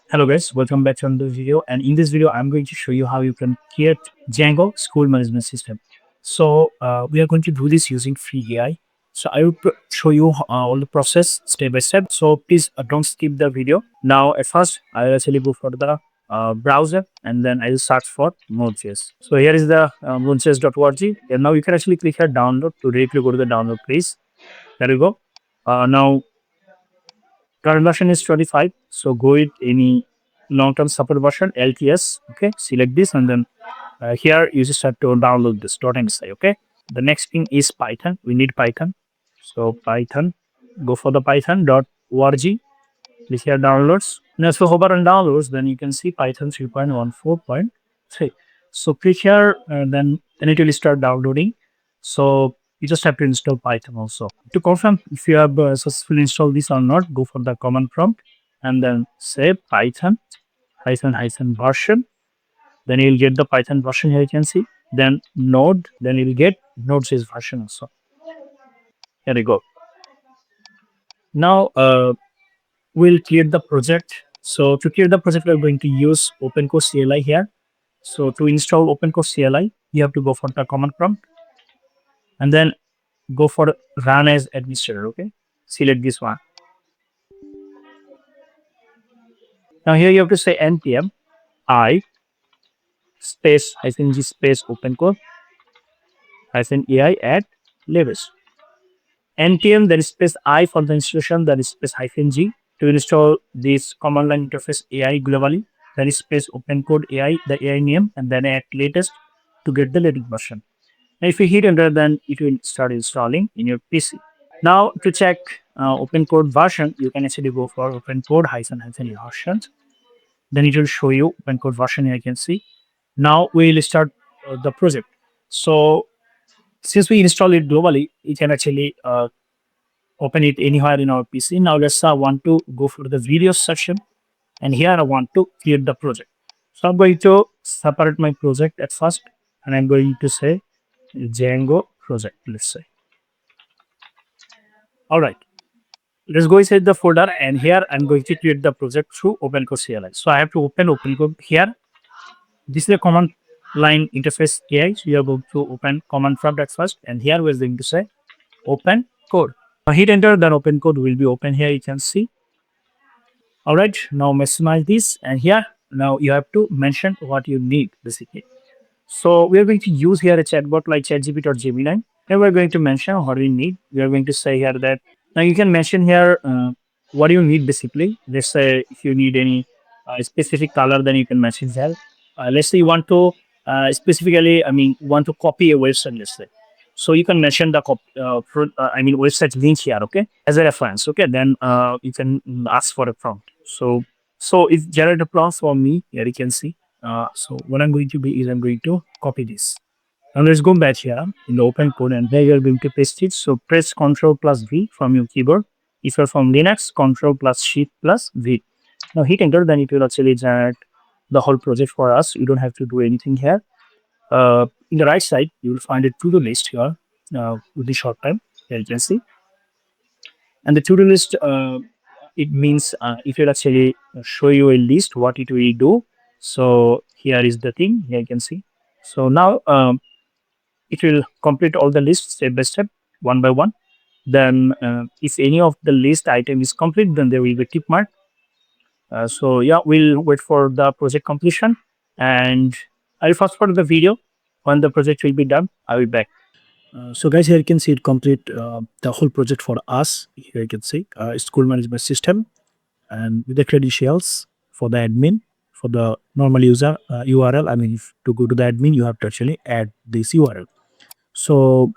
Hello guys, welcome back to another video, and in this video I'm going to show you how you can create Django School Management System. So we are going to do this using free AI. So I will show you all the process step by step. So please don't skip the video. Now at first I will actually go for the browser and then I will search for Node.js. So here is the nodejs.org, and now you can actually click here download to directly go to the download page. There you go. Now current version is 25, so go with any long-term support version LTS. Okay, select this and then here you just have to download this .msi. Okay, the next thing is Python. We need Python, so Python, go for the python.org. Click here downloads. Now if you hover on downloads, then you can see Python 3.14.3. So click here, then it will start downloading. So you just have to install Python also. To confirm if you have successfully installed this or not, go for the command prompt and then say Python version. Then you'll get the Python version here, you can see. Then Node, then you'll get Node.js version also. Here we go. Now we'll create the project. So to create the project, we're going to use OpenCore CLI here. So to install OpenCore CLI, you have to go for the command prompt and then go for run as administrator. Okay, select this one. Now here you have to say npm I space -g space OpenCore -ai at levels. npm then space I for the installation, then space -g to install this command line interface AI globally. Then space OpenCode AI, the AI name, and then at latest to get the latest version. Now if you hit enter, then it will start installing in your PC. Now to check OpenCode version, you can actually go for OpenCode -version. Then it will show you OpenCode version here, you can see. Now we will start the project. So since we install it globally, you can actually open it anywhere in our PC. Now let's say I want to go for the video section, and here I want to create the project. So I'm going to separate my project at first, and I'm going to say Django project, let's say. All right, let's go inside the folder, and here I'm going to create the project through OpenCore CLI. So I have to open OpenCore here. This is a command line interface AI. So you are going to open command prompt at first, and here we're going to say open code. Now hit enter, then open code will be open here, you can see. All right, now maximize this, and here now you have to mention what you need basically. So we are going to use here a chatbot like ChatGPT or Gemini, and we're going to mention what we need. We are going to say here that now you can mention here what you need basically. Let's say if you need any specific color, then you can mention here. Let's say you want to specifically, want to copy a website, let's say. So you can mention the website link here, okay, as a reference, okay. Then you can ask for a prompt. So it generate a prompt for me. Here you can see. So what I'm going to be is I'm going to copy this. Now let's go back here in the open code, and there you're going to paste it. So press Ctrl plus V from your keyboard. If you're from Linux, Ctrl plus Shift plus V. Now hit enter, then it will actually generate the whole project for us. You don't have to do anything here. In the right side, you will find a to-do list here with the short time. Here you can see. And the to-do list, it means it will actually show you a list what it will do. So here is the thing. Here you can see. So now it will complete all the lists step by step, one by one. Then if any of the list item is complete, then there will be a tick mark. So yeah, we'll wait for the project completion, and I'll fast forward the video. When the project will be done, I will be back. So guys, here you can see it complete the whole project for us. Here you can see school management system, and with the credentials for the admin, for the normal user URL. If to go to the admin, you have to actually add this URL. So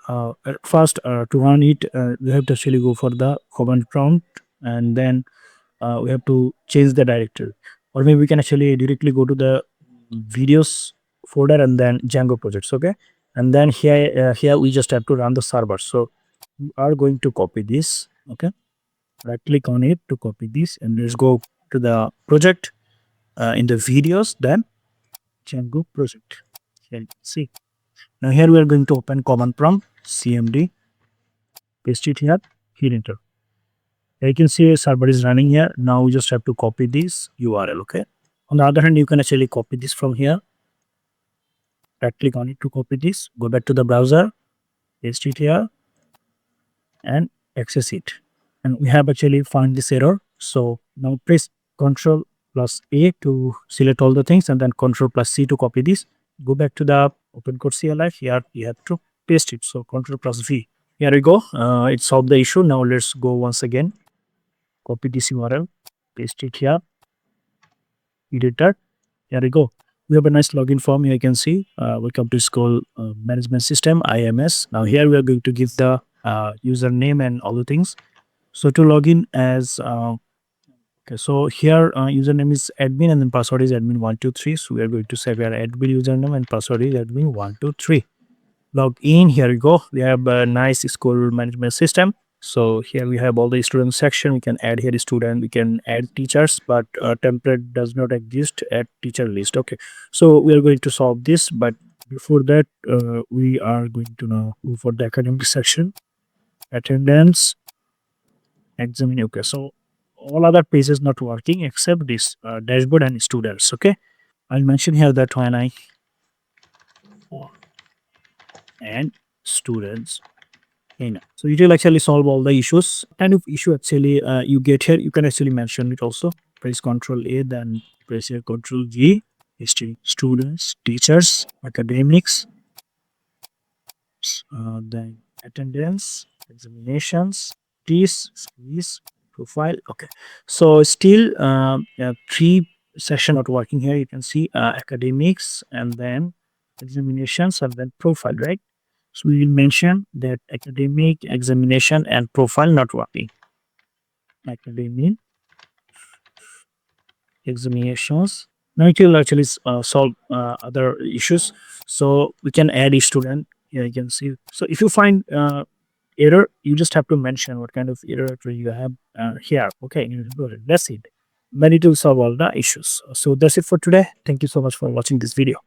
at first to run it, we have to actually go for the command prompt, and then we have to change the directory, or maybe we can actually directly go to the videos folder and then Django projects. Okay, and then here we just have to run the server. So we are going to copy this. Okay, right click on it to copy this, and let's go to the project in the videos, then Django project. Here you can see. Now here we are going to open command prompt cmd, paste it here, hit enter. You can see a server is running here. Now we just have to copy this URL. Okay. On the other hand, you can actually copy this from here. Right click on it to copy this. Go back to the browser, paste it here, and access it. And we have actually found this error. So now press Ctrl plus A to select all the things, and then Ctrl plus C to copy this. Go back to the OpenCode CLI. Here you have to paste it. So Ctrl plus V. Here we go. It solved the issue. Now let's go once again. Copy this URL, paste it here, editor. Here we go. We have a nice login form here. You can see welcome to School Management System IMS. Now here we are going to give the username and all the things. So to log in as okay, so here username is admin and then password is admin123. So we are going to save our admin username and password is admin123. Log in. Here we go. We have a nice school management system. So here we have all the student section. We can add here student. We can add teachers, but template does not exist at teacher list. Okay, so we are going to solve this, but before that, we are going to now go for the academic section, attendance, examine. Okay, so all other pages not working except this dashboard and students. Okay, I'll mention here that when I and students. So it will actually solve all the issues. Kind of issue actually you get here, you can actually mention it also. Press Ctrl A, then press here Ctrl G. History, students, teachers, academics, then attendance, examinations, quiz, profile. Okay, so still three session not working here. You can see academics and then examinations and then profile, right? So we will mention that academic, examination, and profile not working. Academic, examinations. Now it will actually solve other issues. So we can add a student. Here you can see. So if you find error, you just have to mention what kind of error actually you have here. Okay, that's it. Then it will solve all the issues. So that's it for today. Thank you so much for watching this video.